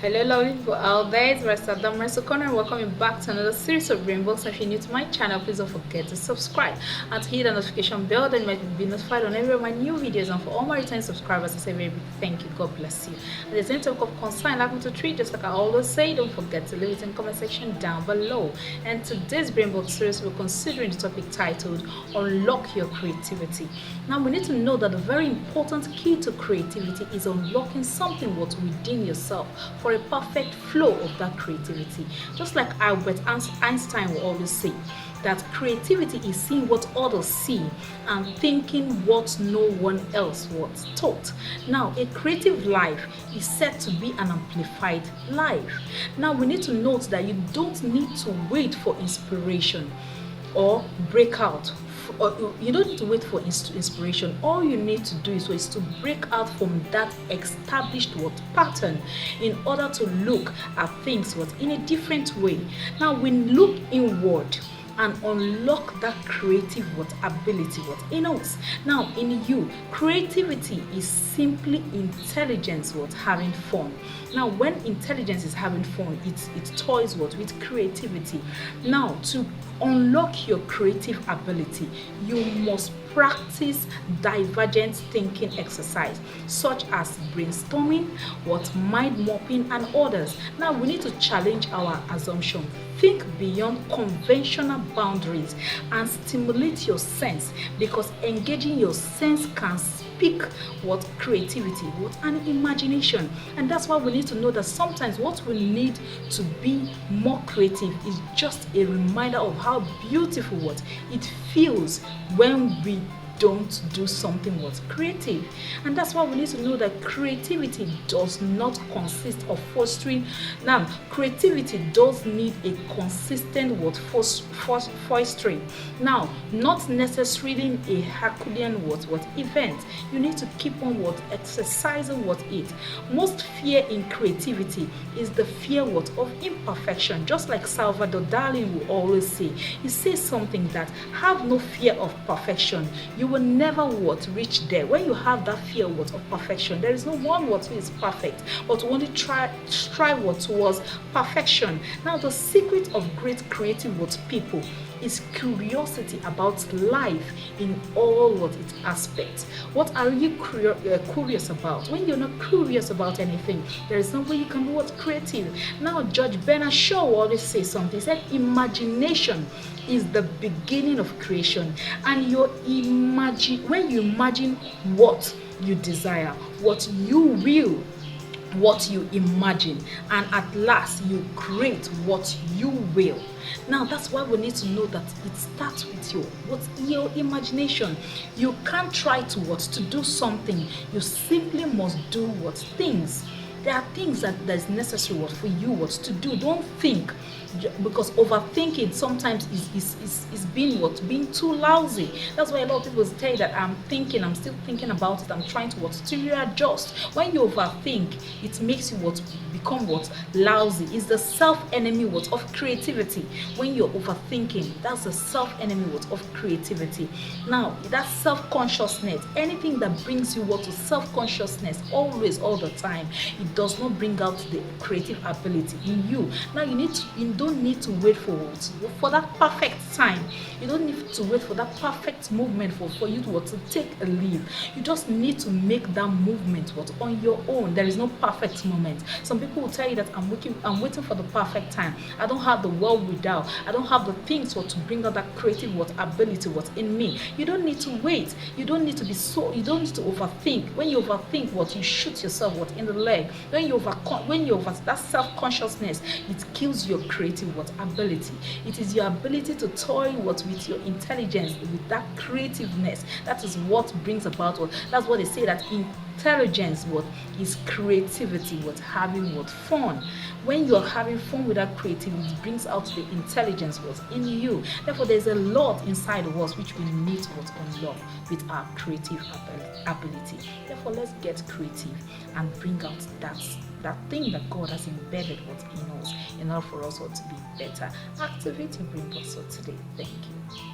Hello lovely people out there, it's Ukonu and welcome you back to another series of Rainbows. If you're new to my channel, please don't forget to subscribe and to hit the notification bell, then you might be notified on every of my new videos. And for all my returning subscribers, I say very big thank you, God bless you. And there's any topic of concern like me to treat, just like I always say, don't forget to leave it in the comment section down below. And today's Rainbow series, we're considering the topic titled Unlock Your Creativity. Now we need to know that the very important key to creativity is unlocking something within yourself for a perfect flow of that creativity. Just like Albert Einstein will always say, that creativity is seeing what others see and thinking what no one else was taught. Now, a creative life is said to be an amplified life. Now, we need to note that you don't need to wait for inspiration or breakout. You don't need to wait for inspiration. All you need to do is to break out from that established pattern in order to look at things in a different way. Now, we look inward and unlock that creative ability in us. Now, in you, creativity is simply intelligence having fun. Now, when intelligence is having fun, it toys with creativity. Now, to unlock your creative ability, you must practice divergent thinking exercise such as brainstorming, mind mapping, and others. Now we need to challenge our assumption, think beyond conventional boundaries, and stimulate your sense, because engaging your sense can speak creativity, an imagination. And that's why we need to know that sometimes what we need to be more creative is just a reminder of how beautiful it feels when we don't do something creative. And that's why we need to know that creativity does not consist of fostering. Now, creativity does need a consistent fostering. Now, not necessarily a Herculean event. You need to keep on exercising it. Most fear in creativity is the fear of imperfection. Just like Salvador Dali will always say, he says something that have no fear of perfection. You will never reach there. When you have that fear of perfection, there is no one who is perfect, but only strive towards perfection. Now, the secret of great creative people is curiosity about life in all its aspects. What are you curious about? When you're not curious about anything, there is no way you can be creative. Now, Judge Bernard Shaw always says something. He said, imagination is the beginning of creation. And when you imagine what you desire, what you will, what you imagine, and at last you create what you will. Now, that's why we need to know that it starts with your imagination. You can't try to do something. You simply must do things. There are things that is necessary for you to do. Don't think, because overthinking sometimes is being too lousy. That's why a lot of people say that I'm still thinking about it, I'm trying to readjust. When you overthink, it makes you become lousy. It's the self-enemy of creativity. When you're overthinking, that's the self-enemy of creativity. Now, that self-consciousness, anything that brings you to self-consciousness always, all the time, it does not bring out the creative ability in you. Now, you don't need to wait for that perfect time. You don't need to wait for that perfect movement for you to take a leap. You just need to make that movement on your own. There is no perfect moment. Some people will tell you that I'm waiting for the perfect time. I don't have the world without. I don't have the things to bring out that creative ability in me. You don't need to wait. You don't need to you don't need to overthink. When you overthink, you shoot yourself in the leg. When you over that self-consciousness, it kills your creative ability. It is your ability to toy with your intelligence, with that creativeness. That is what brings about that's what they say, that intelligence is creativity, having fun. When you're having fun with that creativity, it brings out the intelligence in you. Therefore, there's a lot inside of us which we need to unlock with our creative ability. Therefore, let's get creative and bring out that thing that God has embedded in us in order for us to be better. Activate your brain today. Thank you.